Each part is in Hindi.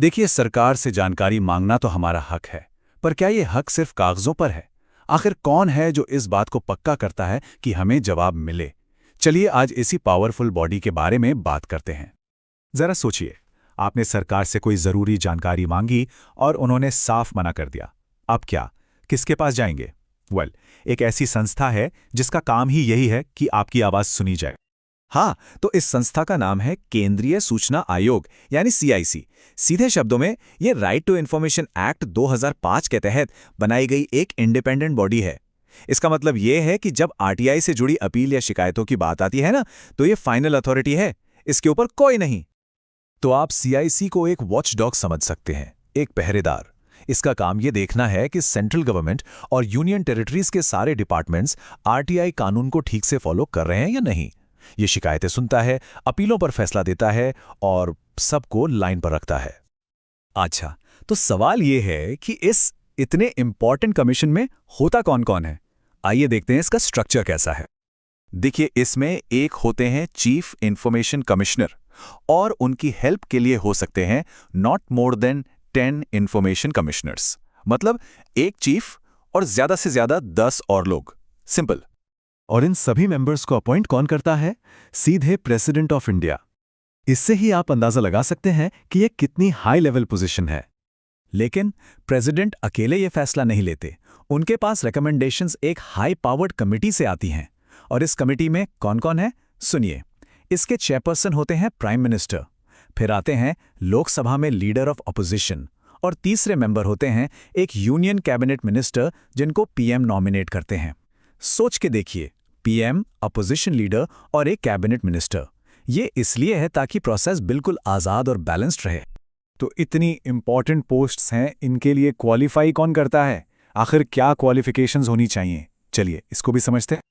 देखिए, सरकार से जानकारी मांगना तो हमारा हक है, पर क्या ये हक सिर्फ कागजों पर है? आखिर कौन है जो इस बात को पक्का करता है कि हमें जवाब मिले? चलिए आज इसी पावरफुल बॉडी के बारे में बात करते हैं। जरा सोचिए, आपने सरकार से कोई जरूरी जानकारी मांगी और उन्होंने साफ मना कर दिया। अब क्या, किसके पास जाएंगे? एक ऐसी संस्था है जिसका काम ही यही है कि आपकी आवाज सुनी जाए। हाँ, तो इस संस्था का नाम है केंद्रीय सूचना आयोग यानी CIC। सीधे शब्दों में ये राइट टू इन्फॉर्मेशन एक्ट 2005 के तहत बनाई गई एक इंडिपेंडेंट बॉडी है। इसका मतलब ये है कि जब RTI से जुड़ी अपील या शिकायतों की बात आती है ना, तो ये फाइनल अथॉरिटी है, इसके ऊपर कोई नहीं। तो आप CIC को एक वॉचडॉग समझ सकते हैं, एक पहरेदार। इसका काम ये देखना है कि सेंट्रल गवर्नमेंट और यूनियन टेरिटरीज के सारे डिपार्टमेंट्स RTI कानून को ठीक से फॉलो कर रहे हैं या नहीं। ये शिकायतें सुनता है, अपीलों पर फैसला देता है और सबको लाइन पर रखता है। अच्छा, तो सवाल ये है कि इस इतने इंपॉर्टेंट कमीशन में होता कौन कौन है? आइए देखते हैं इसका स्ट्रक्चर कैसा है। देखिए, इसमें एक होते हैं चीफ इंफॉर्मेशन कमिश्नर और उनकी हेल्प के लिए हो सकते हैं not more than 10 information commissioners. मतलब एक चीफ और ज्यादा से ज्यादा 10 और लोग। सिंपल। और इन सभी मेंबर्स को अपॉइंट कौन करता है? सीधे प्रेसिडेंट ऑफ इंडिया। इससे ही आप अंदाजा लगा सकते हैं कि यह कितनी हाई लेवल पोजीशन है। लेकिन प्रेसिडेंट अकेले ये फैसला नहीं लेते। उनके पास रिकमेंडेशंस एक हाई पावर्ड कमिटी से आती हैं। और इस कमिटी में कौन कौन है? सुनिए, इसके चेयरपर्सन होते हैं प्राइम मिनिस्टर, फिर आते हैं लोकसभा में लीडर ऑफ अपोजिशन, और तीसरे मेंबर होते हैं एक यूनियन कैबिनेट मिनिस्टर जिनको PM नॉमिनेट करते हैं। सोच के देखिए, PM, अपोजिशन लीडर और एक कैबिनेट मिनिस्टर। ये इसलिए है ताकि प्रोसेस बिल्कुल आज़ाद और बैलेंस्ड रहे। तो इतनी इंपॉर्टेंट पोस्ट्स हैं, इनके लिए क्वालिफाई कौन करता है? आखिर क्या क्वालिफिकेशंस होनी चाहिए? चलिए इसको भी समझते हैं।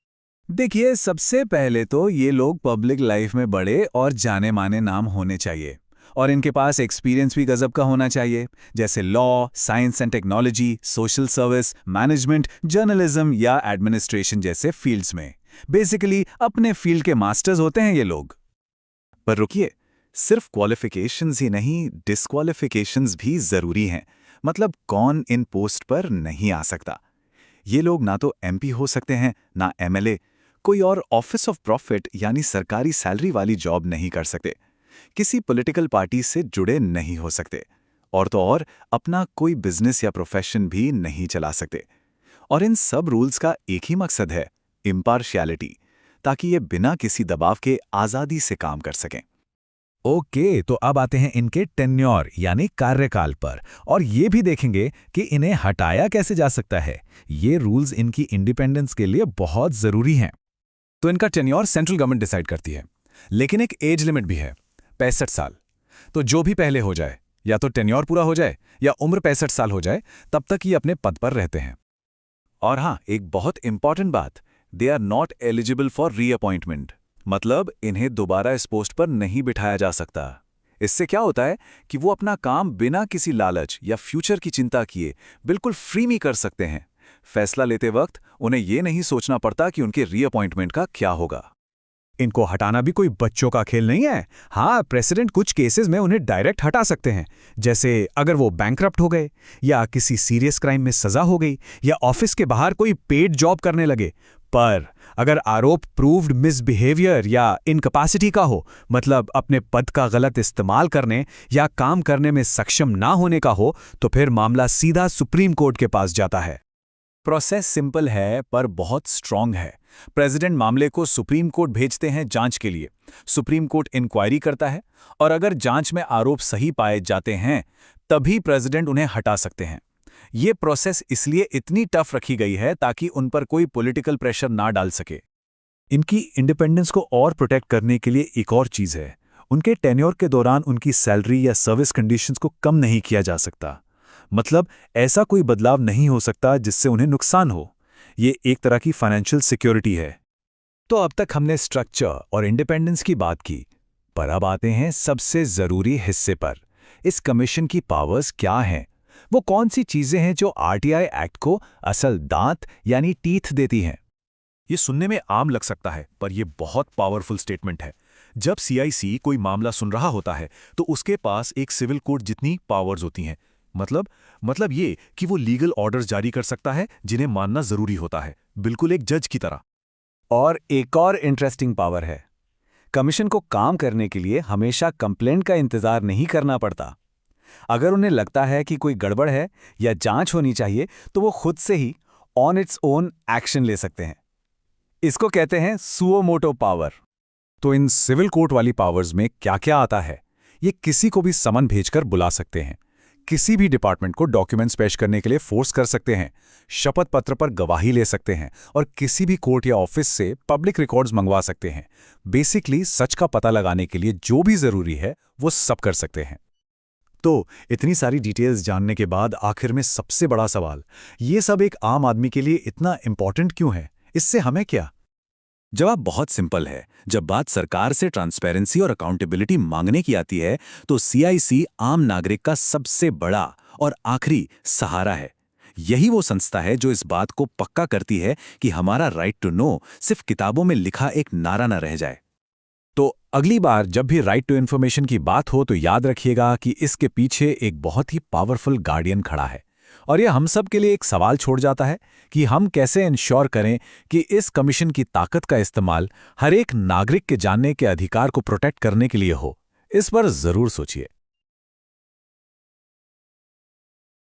देखिए, सबसे पहले तो ये लोग पब्लिक लाइफ में बड़े और जाने माने नाम होने चाहिए, और इनके पास एक्सपीरियंस भी गजब का होना चाहिए, जैसे law, science and technology, social service, management, journalism या एडमिनिस्ट्रेशन जैसे फील्ड्स में। बेसिकली अपने फील्ड के मास्टर्स होते हैं ये लोग। पर रुकिए, सिर्फ क्वालिफिकेशंस ही नहीं, डिस्क्वालिफिकेशंस भी जरूरी हैं। मतलब कौन इन पोस्ट पर नहीं आ सकता? ये लोग ना तो MP हो सकते हैं, ना MLA, कोई और ऑफिस ऑफ प्रॉफिट यानी सरकारी सैलरी वाली जॉब नहीं कर सकते, किसी पॉलिटिकल पार्टी से जुड़े नहीं हो सकते, और तो और अपना कोई बिजनेस या प्रोफेशन भी नहीं चला सकते। और इन सब रूल्स का एक ही मकसद है, इम्पार्शियलिटी, ताकि ये बिना किसी दबाव के आज़ादी से काम कर सकें। ओके, तो अब आते हैं इनके टेन्योर यानी कार्यकाल पर, और ये भी देखेंगे कि इन्हें हटाया कैसे जा सकता है। ये रूल्स इनकी इंडिपेंडेंस के लिए बहुत जरूरी हैं। तो इनका टेन्योर सेंट्रल गवर्नमेंट डिसाइड करती है, लेकिन एक एज लिमिट भी है, 65 साल। तो जो भी पहले हो जाए, या तो टेन्योर पूरा हो जाए या उम्र 65 साल हो जाए, तब तक ये अपने पद पर रहते हैं। और हाँ, एक बहुत इंपॉर्टेंट बात, they are not eligible for reappointment. मतलब इन्हें दोबारा इस पोस्ट पर नहीं बिठाया जा सकता। इससे क्या होता है कि वो अपना काम बिना किसी लालच या फ्यूचर की चिंता किए बिल्कुल फ्री में कर सकते हैं। फैसला लेते वक्त उन्हें ये नहीं सोचना पड़ता कि उनके रीअपॉइंटमेंट का क्या होगा। इनको हटाना भी कोई बच्चों का खेल नहीं है। हाँ, प्रेसिडेंट कुछ केसेस में उन्हें डायरेक्ट हटा सकते हैं, जैसे अगर वो बैंकरप्ट हो गए, या किसी सीरियस क्राइम में सजा हो गई, या ऑफिस के बाहर कोई पेड जॉब करने लगे। पर अगर आरोप प्रूव्ड मिसबिहेवियर या इनकैपेसिटी का हो, मतलब अपने पद का गलत इस्तेमाल करने या काम करने में सक्षम ना होने का हो, तो फिर मामला सीधा सुप्रीम कोर्ट के पास जाता है। प्रोसेस सिंपल है पर बहुत स्ट्रांग है। प्रेसिडेंट मामले को सुप्रीम कोर्ट भेजते हैं जांच के लिए। सुप्रीम कोर्ट इंक्वायरी करता है, और अगर जांच में आरोप सही पाए जाते हैं, तभी प्रेसिडेंट उन्हें हटा सकते हैं। ये प्रोसेस इसलिए इतनी टफ रखी गई है ताकि उन पर कोई पॉलिटिकल प्रेशर ना डाल सके। इनकी इंडिपेंडेंस को और प्रोटेक्ट करने के लिए एक और चीज़ है, उनके टेन्योर के दौरान उनकी सैलरी या सर्विस कंडीशंस को कम नहीं किया जा सकता। मतलब ऐसा कोई बदलाव नहीं हो सकता जिससे उन्हें नुकसान हो। ये एक तरह की फाइनेंशियल सिक्योरिटी है। तो अब तक हमने स्ट्रक्चर और इंडिपेंडेंस की बात की, पर अब आते हैं सबसे जरूरी हिस्से पर। इस कमीशन की पावर्स क्या हैं? वो कौन सी चीजें हैं जो RTI एक्ट को असल दांत यानी टीथ देती हैं? ये सुनने में आम लग सकता है, पर यह बहुत पावरफुल स्टेटमेंट है। जब सीआईसी कोई मामला सुन रहा होता है तो उसके पास एक सिविल कोर्ट जितनी पावर्स होती हैं। मतलब ये कि वो लीगल ऑर्डर्स जारी कर सकता है जिन्हें मानना जरूरी होता है, बिल्कुल एक जज की तरह। और एक और इंटरेस्टिंग पावर है, कमीशन को काम करने के लिए हमेशा कंप्लेंट का इंतजार नहीं करना पड़ता। अगर उन्हें लगता है कि कोई गड़बड़ है या जांच होनी चाहिए तो वो खुद से ही ऑन इट्स ओन एक्शन ले सकते हैं। इसको कहते हैं सुओ मोटो पावर। तो इन सिविल कोर्ट वाली पावर्स में क्या क्या आता है? ये किसी को भी समन भेजकर बुला सकते हैं, किसी भी डिपार्टमेंट को डॉक्यूमेंट्स पेश करने के लिए फोर्स कर सकते हैं, शपथ पत्र पर गवाही ले सकते हैं और किसी भी कोर्ट या ऑफिस से पब्लिक रिकॉर्ड्स मंगवा सकते हैं। बेसिकली सच का पता लगाने के लिए जो भी जरूरी है वो सब कर सकते हैं। तो इतनी सारी डिटेल्स जानने के बाद आखिर में सबसे बड़ा सवाल, ये सब एक आम आदमी के लिए इतना इंपॉर्टेंट क्यों है? इससे हमें क्या? जवाब बहुत सिंपल है। जब बात सरकार से ट्रांसपेरेंसी और अकाउंटेबिलिटी मांगने की आती है तो सीआईसी आम नागरिक का सबसे बड़ा और आखिरी सहारा है। यही वो संस्था है जो इस बात को पक्का करती है कि हमारा राइट टू नो सिर्फ किताबों में लिखा एक नारा न रह जाए। तो अगली बार जब भी राइट टू इन्फॉर्मेशन की बात हो तो याद रखिएगा कि इसके पीछे एक बहुत ही पावरफुल गार्डियन खड़ा है। और यह हम सब के लिए एक सवाल छोड़ जाता है कि हम कैसे इंश्योर करें कि इस कमीशन की ताकत का इस्तेमाल हर एक नागरिक के जानने के अधिकार को प्रोटेक्ट करने के लिए हो। इस पर जरूर सोचिए।